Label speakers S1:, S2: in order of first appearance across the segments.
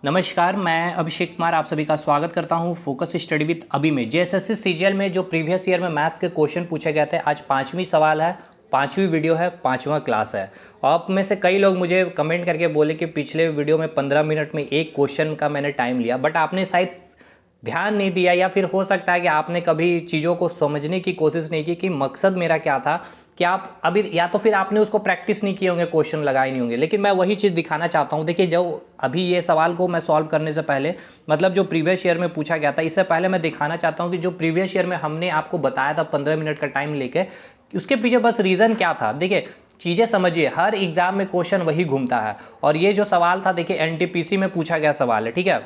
S1: नमस्कार, मैं अभिषेक कुमार आप सभी का स्वागत करता हूं फोकस स्टडी विद अभी में। जेएसएससी सीजीएल में जो प्रीवियस ईयर में मैथ्स के क्वेश्चन पूछे गए थे, आज पांचवी सवाल है, पांचवी वीडियो है, पांचवा क्लास है। आप में से कई लोग मुझे कमेंट करके बोले कि पिछले वीडियो में 15 मिनट में एक क्वेश्चन का मैंने टाइम लिया, बट आपने शायद ध्यान नहीं दिया, या फिर हो सकता है कि आपने कभी चीज़ों को समझने की कोशिश नहीं की कि मकसद मेरा क्या था। कि आप अभी, या तो फिर आपने उसको प्रैक्टिस नहीं किए होंगे, क्वेश्चन लगाए नहीं होंगे। लेकिन मैं वही चीज़ दिखाना चाहता हूँ। देखिए, जो अभी ये सवाल को मैं सॉल्व करने से पहले, मतलब जो प्रीवियस ईयर में पूछा गया था, इससे पहले मैं दिखाना चाहता हूँ कि जो प्रीवियस ईयर में हमने आपको बताया था 15 मिनट का टाइम लेके, उसके पीछे बस रीज़न क्या था। देखिए, चीज़ें समझिए, हर एग्जाम में क्वेश्चन वही घूमता है। और ये जो सवाल था, देखिए एनटीपीसी में पूछा गया सवाल है, ठीक है।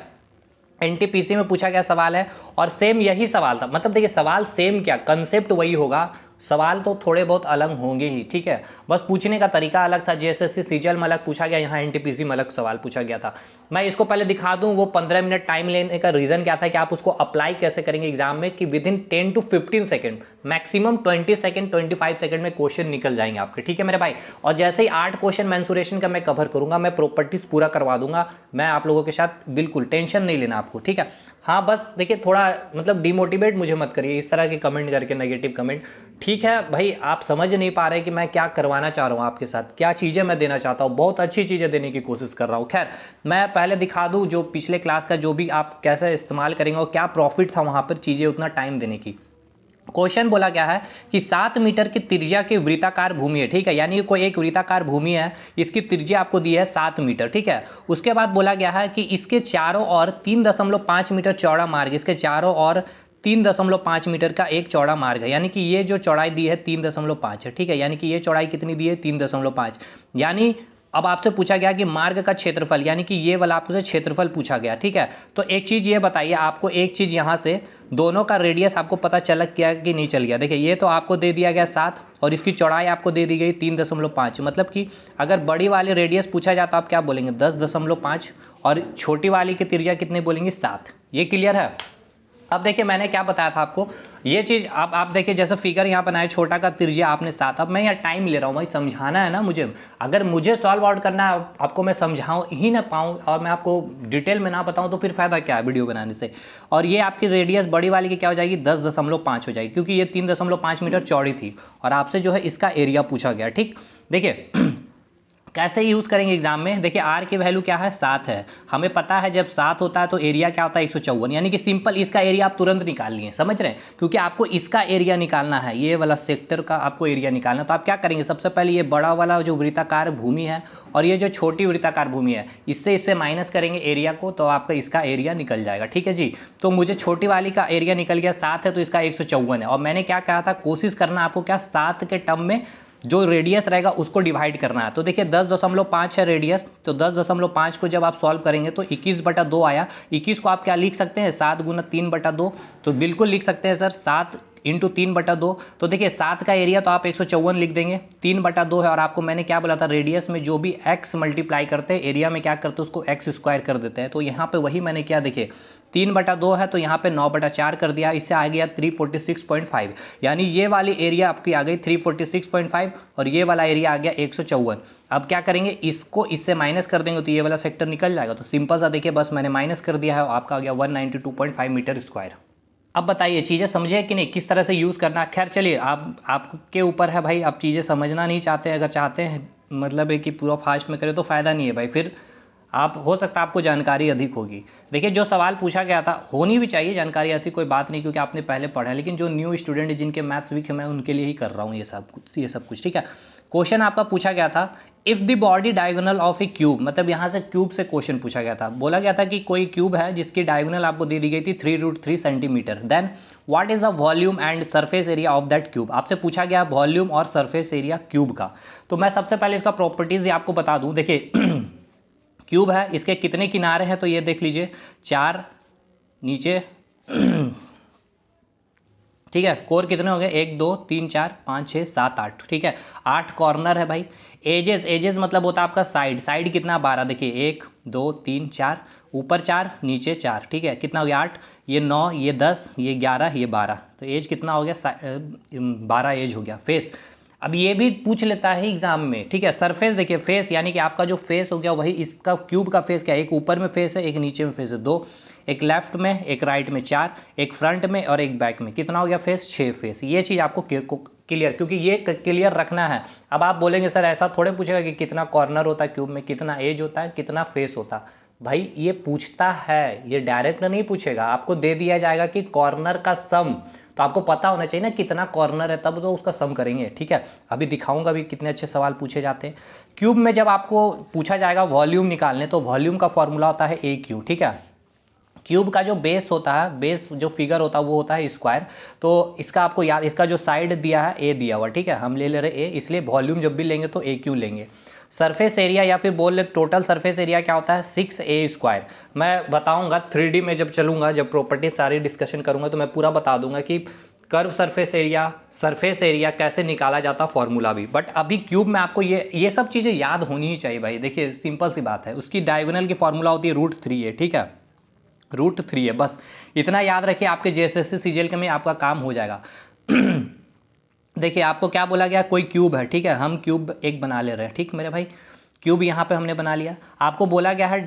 S1: एनटीपीसी में पूछा गया सवाल है और सेम यही सवाल था। मतलब देखिए, सवाल सेम क्या, कंसेप्ट वही होगा, सवाल तो थोड़े बहुत अलग होंगे ही, ठीक है। बस पूछने का तरीका अलग था। जेएसएससी सीजीएल में अलग पूछा गया, यहाँ एनटीपीसी में अलग सवाल पूछा गया था। मैं इसको पहले दिखा दूं, वो 15 मिनट टाइम लेने का रीज़न क्या था कि आप उसको अप्लाई कैसे करेंगे एग्जाम में, कि with in 10 to 15 second, maximum 20 second 25 second में क्वेश्चन निकल जाएंगे आपके, ठीक है मेरे भाई। और जैसे ही 8 क्वेश्चन मेंसुरेशन का मैं कवर करूंगा, मैं प्रॉपर्टीज पूरा करवा दूंगा, मैं आप लोगों के साथ, बिल्कुल टेंशन नहीं लेना आपको, ठीक है। हाँ, बस देखिए, थोड़ा मतलब डिमोटिवेट मुझे मत करिए इस तरह के कमेंट करके, नेगेटिव कमेंट। ठीक है भाई, आप समझ नहीं पा रहे कि मैं क्या करवाना चाह रहा हूँ आपके साथ, क्या चीज़ें मैं देना चाहता हूँ। बहुत अच्छी चीज़ें देने की कोशिश कर रहा हूँ। खैर, मैं पहले दिखा दूँ जो पिछले क्लास का, जो भी आप कैसे इस्तेमाल करेंगे और क्या प्रॉफिट था वहाँ पर चीज़ें उतना टाइम देने की। क्वेश्चन बोला गया है कि 7 मीटर की त्रिज्या की वृत्ताकार भूमि है, ठीक है। यानी कोई एक वृत्ताकार भूमि है, इसकी त्रिज्या आपको दी है 7 मीटर, ठीक है। उसके बाद बोला गया है कि इसके चारों ओर 3.5 मीटर चौड़ा मार्ग, इसके चारों ओर 3.5 मीटर का एक चौड़ा मार्ग है। यानी कि ये जो चौड़ाई दी है 3.5 है, ठीक है। यानी कि ये चौड़ाई कितनी दी है, 3.5। यानी अब आपसे पूछा गया कि मार्ग का क्षेत्रफल, यानी कि ये वाला आपसे क्षेत्रफल पूछा गया, ठीक है। तो एक चीज ये बताइए, आपको एक चीज यहां से दोनों का रेडियस आपको पता चल गया कि नहीं चल गया। देखिए, ये तो आपको दे दिया गया 7 और इसकी चौड़ाई आपको दे दी गई 3.5। मतलब कि अगर बड़ी वाली रेडियस पूछा जाए तो आप क्या बोलेंगे, 10.5, और छोटी वाली की त्रिज्या कितने बोलेंगे, 7। ये क्लियर है। अब देखिए, मैंने क्या बताया था आपको, ये चीज आप देखिए, जैसे फिगर यहाँ बनाए, छोटा का त्रिज्या आपने 7। अब मैं यहाँ टाइम ले रहा हूँ भाई, समझाना है ना मुझे। अगर मुझे सॉल्व आउट करना है, आपको मैं समझाऊँ ही ना पाऊँ और मैं आपको डिटेल में ना बताऊँ, तो फिर फायदा क्या है वीडियो बनाने से। और ये आपकी रेडियस बड़ी वाली की क्या हो जाएगी, 10.5 हो जाएगी, क्योंकि ये 3.5 मीटर चौड़ी थी। और आपसे जो है इसका एरिया पूछा गया, ठीक। देखिए कैसे यूज करेंगे एग्जाम में। देखिए, आर की वैल्यू क्या है, 7 है। हमें पता है जब 7 होता है तो एरिया क्या होता है, 154। यानी कि सिंपल इसका एरिया आप तुरंत निकाल लिए, समझ रहे हैं, क्योंकि आपको इसका एरिया निकालना है, ये वाला सेक्टर का आपको एरिया निकालना है। तो आप क्या करेंगे, सबसे पहले ये बड़ा वाला जो वृत्ताकार भूमि है और ये जो छोटी वृत्ताकार भूमि है, इससे माइनस करेंगे एरिया को, तो आपका इसका एरिया निकल जाएगा, ठीक है जी। तो मुझे छोटी वाली का एरिया निकल गया, 7 है तो इसका 154 है। और मैंने क्या कहा था, कोशिश करना आपको क्या, 7 के टर्म में जो रेडियस रहेगा उसको डिवाइड करना है। तो देखिए 10.5 है रेडियस, तो 10.5 को जब आप सॉल्व करेंगे तो 21/2 आया। 21 को आप क्या लिख सकते हैं, 7 गुना 3/2। तो बिल्कुल लिख सकते हैं सर, 7 इंटू 3/2। तो देखिए 7 का एरिया तो आप 154 लिख देंगे, 3/2 है। और आपको मैंने क्या बोला था, रेडियस में जो भी x मल्टीप्लाई करते हैं, एरिया में क्या करते हैं, उसको x स्क्वायर कर देते हैं। तो यहाँ पे वही मैंने क्या, देखिए 3/2 है तो यहाँ पे 9/4 कर दिया, इससे आ गया 346.5। यानी ये वाली एरिया आपकी आ गई 346.5 और ये वाला एरिया आ गया 154। अब क्या करेंगे, इसको इससे माइनस कर देंगे तो ये वाला सेक्टर निकल जाएगा। तो सिंपल सा देखिए, बस मैंने माइनस कर दिया है, आपका आ गया 192.5 मीटर स्क्वायर। अब बताइए चीज़ें समझे कि नहीं, किस तरह से यूज़ करना है। खैर चलिए, आप आपके ऊपर है भाई, आप चीज़ें समझना नहीं चाहते हैं। अगर चाहते हैं मतलब है कि पूरा फास्ट में करें तो फ़ायदा नहीं है भाई, फिर आप हो सकता है आपको जानकारी अधिक होगी। देखिए, जो सवाल पूछा गया था, होनी भी चाहिए जानकारी, ऐसी कोई बात नहीं, क्योंकि आपने पहले पढ़ा है। लेकिन जो न्यू स्टूडेंट है, जिनके मैथ्स वीक है, मैं उनके लिए ही कर रहा हूँ ये सब कुछ, ठीक है। क्वेश्चन आपका पूछा गया था, if the body diagonal of A cube, मतलब यहाँ से क्यूब से क्वेश्चन पूछा गया था। बोला गया था कि कोई क्यूब है जिसकी डायगोनल आपको दे दी गई थी 3√3 centimetre, then what is the volume and surface area of that cube. आपसे पूछा गया वॉल्यूम और सरफेस एरिया क्यूब का। तो मैं सबसे पहले इसका प्रॉपर्टीज आपको बता दूं। देखिए क्यूब है, इसके कितने किनारे हैं, तो ये देख लीजिए 4 नीचे ठीक है। कोर कितने हो गए, 1 2 3 4 5 6 7 8, ठीक है। 8 कॉर्नर है भाई। एजेस मतलब होता है आपका साइड कितना, 12। देखिए 1 2 3 4, ऊपर 4 नीचे 4, ठीक है। कितना हो गया, 8, ये 9, ये 10, ये 11, ये 12। तो एज कितना हो गया, 12 एज हो गया। फेस, अब ये भी पूछ लेता है एग्जाम में, ठीक है। सरफेस देखिए, फेस यानी कि आपका जो फेस हो गया वही इसका क्यूब का फेस क्या है, एक ऊपर में फेस है, एक नीचे में फेस है, दो, एक लेफ्ट में, एक राइट में, चार, एक फ्रंट में और एक बैक में, कितना हो गया फेस, 6 फेस। ये चीज़ आपको क्लियर, क्योंकि ये क्लियर रखना है। अब आप बोलेंगे सर ऐसा थोड़े पूछेगा कि कितना कॉर्नर होता है क्यूब में, कितना एज होता है, कितना फेस होता है। भाई ये पूछता है, ये डायरेक्ट नहीं पूछेगा, आपको दे दिया जाएगा कि कॉर्नर का सम, तो आपको पता होना चाहिए ना कितना कॉर्नर है, तब तो उसका सम करेंगे, ठीक है। अभी दिखाऊंगा भी कितने अच्छे सवाल पूछे जाते हैं। क्यूब में जब आपको पूछा जाएगा वॉल्यूम निकालने, तो वॉल्यूम का फॉर्मूला होता है ए क्यू, ठीक है। क्यूब का जो बेस होता है, बेस जो फिगर होता है वो होता है स्क्वायर। तो इसका आपको याद, इसका जो साइड दिया है ए दिया हुआ, ठीक है, हम ले रहे ए, इसलिए वॉल्यूम जब भी लेंगे तो ए क्यू लेंगे। सरफेस एरिया या फिर बोल ले टोटल सरफेस एरिया क्या होता है, 6a स्क्वायर। मैं बताऊंगा 3D में जब चलूंगा, जब प्रॉपर्टी सारी डिस्कशन करूंगा तो मैं पूरा बता दूंगा कि कर्व सरफेस एरिया कैसे निकाला जाता, फॉर्मूला भी। बट अभी क्यूब में आपको ये सब चीज़ें याद होनी ही चाहिए भाई। देखिए सिंपल सी बात है, उसकी डायगोनल की फॉर्मूला होती है √3a, ठीक है, √3 है, बस इतना याद रखिए, आपके जेएसएससी सीजीएल के में आपका काम हो जाएगा। देखिए आपको क्या बोला गया, कोई क्यूब है, ठीक है, हम क्यूब एक बना ले रहे हैं, ठीक मेरे भाई, क्यूब यहाँ पे हमने बना लिया। आपको बोला गया है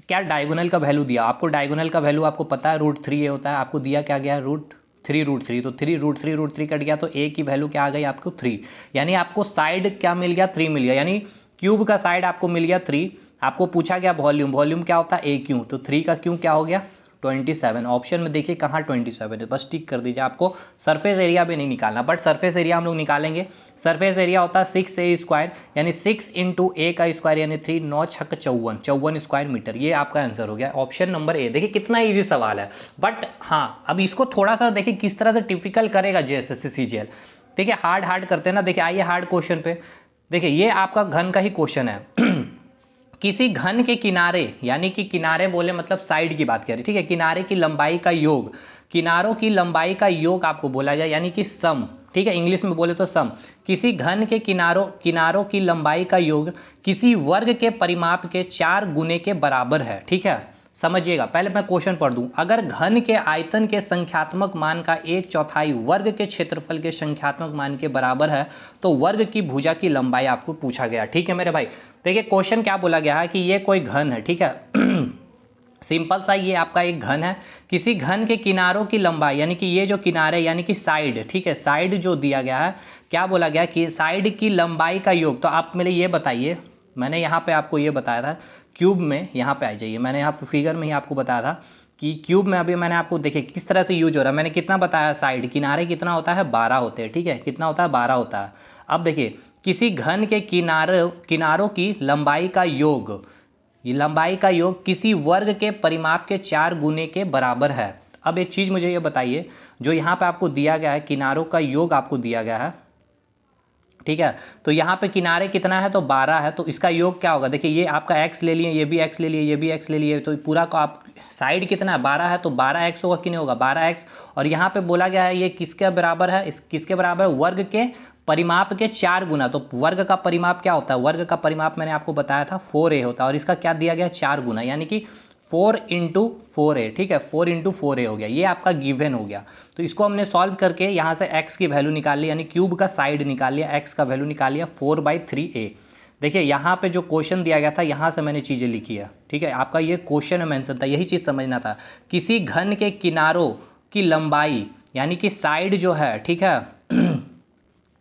S1: क्या, डायगोनल का वैल्यू दिया आपको, डायगोनल का वैल्यू आपको पता है √3a होता है, आपको दिया क्या गया, √3, तो 3 √3 कट गया, तो a की वैल्यू क्या आ गई आपको 3, यानी आपको साइड क्या मिल गया, 3 मिल गया, यानी क्यूब का साइड आपको मिल गया 3। आपको पूछा गया वॉल्यूम क्या होता है, ए क्यू, तो 3 का क्यू क्या हो गया 27। ऑप्शन में देखिए कहाँ 27 है, बस टिक कर दीजिए। आपको सरफेस एरिया भी नहीं निकालना, बट सरफेस एरिया हम लोग निकालेंगे। सरफेस एरिया होता है 6a स्क्वायर, यानी 6 × a का स्क्वायर, यानी 3, 9 छक 54 स्क्वायर मीटर। ये आपका आंसर हो गया ऑप्शन नंबर ए। देखिए कितना ईजी सवाल है, बट हाँ अब इसको थोड़ा सा देखिए किस तरह से टिपिकल करेगा जेएसएससी सीजीएल। देखिए हार्ड करते हैं ना, देखिए आइए हार्ड क्वेश्चन पे। देखिए ये आपका घन का ही क्वेश्चन है। किसी घन के किनारे, यानी कि किनारे बोले मतलब साइड की बात करें, ठीक है, किनारे की लंबाई का योग, किनारों की लंबाई का योग आपको बोला गया, यानी कि सम, ठीक है, इंग्लिश में बोले तो सम। किसी घन के किनारों की लंबाई का योग किसी वर्ग के परिमाप के 4 गुने के बराबर है, ठीक है। समझिएगा, पहले मैं क्वेश्चन पढ़ दूं। अगर घन के आयतन के संख्यात्मक मान का 1/4 वर्ग के क्षेत्रफल के संख्यात्मक मान के बराबर है, तो वर्ग की भुजा की लंबाई आपको पूछा गया, ठीक है मेरे भाई। देखिए क्वेश्चन क्या बोला गया है कि ये कोई घन है, ठीक है। सिंपल सा ये आपका एक घन है, किसी घन के किनारों की लंबाई, यानी कि ये जो किनारे यानी कि साइड, ठीक है, साइड जो दिया गया है, क्या बोला गया कि साइड की लंबाई का योग। तो आप मेरे ये बताइए, मैंने यहाँ पे आपको ये बताया था क्यूब में, यहाँ पे आ जाइए, मैंने यहाँ फिगर में ही आपको बताया था कि क्यूब में अभी मैंने आपको देखिए किस तरह से यूज हो रहा है। मैंने कितना बताया, साइड किनारे कितना होता है, 12 होते हैं, ठीक है, कितना होता है 12 होता है। अब देखिए किसी घन के किनारों की लंबाई का योग, ये लंबाई का योग किसी वर्ग के परिमाप के 4 गुने के बराबर है। अब एक चीज़ मुझे ये बताइए, जो यहाँ पे आपको दिया गया है किनारों का योग आपको दिया गया है, ठीक है, तो यहाँ पे किनारे कितना है, तो 12 है, तो इसका योग क्या होगा। देखिए ये आपका x ले लिए, ये भी x ले लिए, ये भी x ले लिए, तो पूरा का आप साइड कितना है 12 है, तो 12x होगा कि नहीं होगा 12x। और यहाँ पे बोला गया है ये किसके बराबर है, किसके बराबर है, वर्ग के परिमाप के 4 गुना। तो वर्ग का परिमाप क्या होता है, वर्ग का परिमाप मैंने आपको बताया था 4a होता है, और इसका क्या दिया गया 4 गुना, यानी कि 4 × 4a, ठीक है, 4 × 4a हो गया, ये आपका गिवन हो गया। तो इसको हमने सॉल्व करके यहाँ से x की वैल्यू निकाल ली, यानी क्यूब का साइड निकाल लिया, x का वैल्यू निकाल लिया 4/3a। देखिए यहाँ पे जो क्वेश्चन दिया गया था, यहाँ से मैंने चीज़ें लिखी है, ठीक है, आपका ये क्वेश्चन में मेंशन था, यही चीज़ समझना था। किसी घन के किनारों की लंबाई, यानी कि साइड जो है, ठीक है,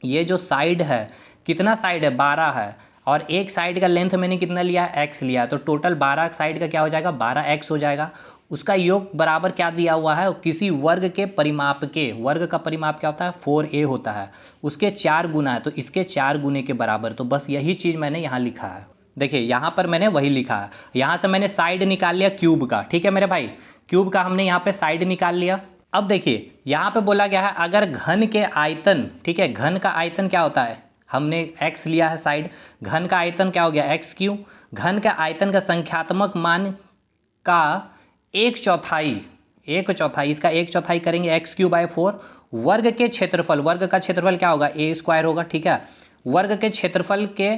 S1: ये जो साइड है, कितना साइड है 12 है, और एक साइड का लेंथ मैंने कितना लिया है, x लिया, तो टोटल 12 साइड का क्या हो जाएगा 12x हो जाएगा। उसका योग बराबर क्या दिया हुआ है, किसी वर्ग के परिमाप के, वर्ग का परिमाप क्या होता है 4a होता है, उसके 4 गुना है, तो इसके 4 गुने के बराबर। तो बस यही चीज़ मैंने यहाँ लिखा है, देखिए यहाँ पर मैंने वही लिखा है। यहाँ से मैंने साइड निकाल लिया क्यूब का, ठीक है मेरे भाई, क्यूब का हमने यहाँ पे साइड निकाल लिया। अब देखिए यहाँ पे बोला गया है अगर घन के आयतन, ठीक है, घन का आयतन क्या होता है, हमने x लिया है साइड, घन का आयतन क्या हो गया x3, घन का आयतन का संख्यात्मक मान का 1/4, इसका 1/4 करेंगे x3/4, वर्ग के क्षेत्रफल, वर्ग का क्षेत्रफल क्या होगा a² होगा, ठीक है, वर्ग के क्षेत्रफल के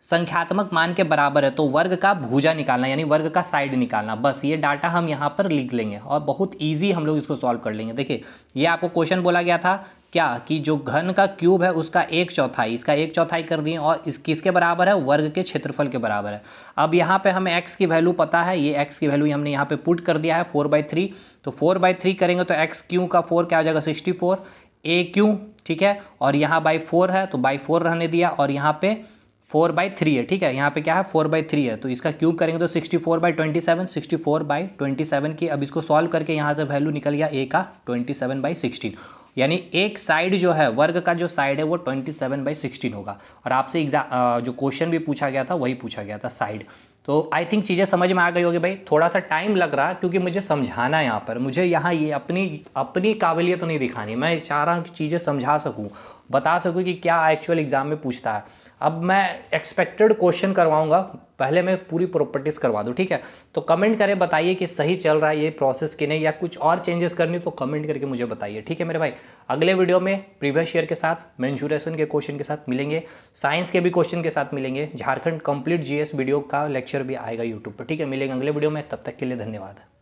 S1: संख्यात्मक मान के बराबर है, तो वर्ग का भुजा निकालना, यानी वर्ग का साइड निकालना। बस ये डाटा हम यहाँ पर लिख लेंगे और बहुत इजी हम लोग इसको सॉल्व कर लेंगे। देखिए ये आपको क्वेश्चन बोला गया था क्या कि जो घन का क्यूब है उसका 1/4, इसका 1/4 कर दिए और इस किसके बराबर है, वर्ग के क्षेत्रफल के बराबर है। अब यहाँ पे हमें x की वैल्यू पता है, ये x की वैल्यू हमने यहाँ पे पुट कर दिया है 4/3, तो 4/3 करेंगे तो x क्यू का 4 क्या हो जाएगा 64 a क्यू, ठीक है, और यहाँ बाई 4 है तो बाई 4 रहने दिया, और यहाँ पे 4/3 है, ठीक है, यहाँ पे क्या है 4/3 है, तो इसका क्यूब करेंगे तो 64/27, 64/27 की। अब इसको सॉल्व करके यहाँ से वैल्यू निकल गया a का 27/16, यानी एक साइड जो है, वर्ग का जो साइड है वो 27/16 होगा। और आपसे जो क्वेश्चन भी पूछा गया था वही पूछा गया था साइड। तो आई थिंक चीज़ें समझ में आ गई होगी भाई। थोड़ा सा टाइम लग रहा है क्योंकि मुझे समझाना है यहाँ पर, मुझे यहाँ ये अपनी काबिलियत नहीं दिखानी, मैं चाह रहा हूँ कि चीज़ें समझा सकूँ, बता सकूँ कि क्या एक्चुअल एग्जाम में पूछता है। अब मैं एक्सपेक्टेड क्वेश्चन करवाऊंगा, पहले मैं पूरी प्रॉपर्टीज करवा दूं, ठीक है। तो कमेंट करें, बताइए कि सही चल रहा है ये प्रोसेस कि नहीं, या कुछ और चेंजेस करनी तो कमेंट करके मुझे बताइए, ठीक है मेरे भाई। अगले वीडियो में प्रीवियस ईयर के साथ, मेंसुरेशन के क्वेश्चन के साथ मिलेंगे, साइंस के भी क्वेश्चन के साथ मिलेंगे, झारखंड कंप्लीट जीएस वीडियो का लेक्चर भी आएगा यूट्यूब पर, ठीक है। मिलेंगे अगले वीडियो में, तब तक के लिए धन्यवाद।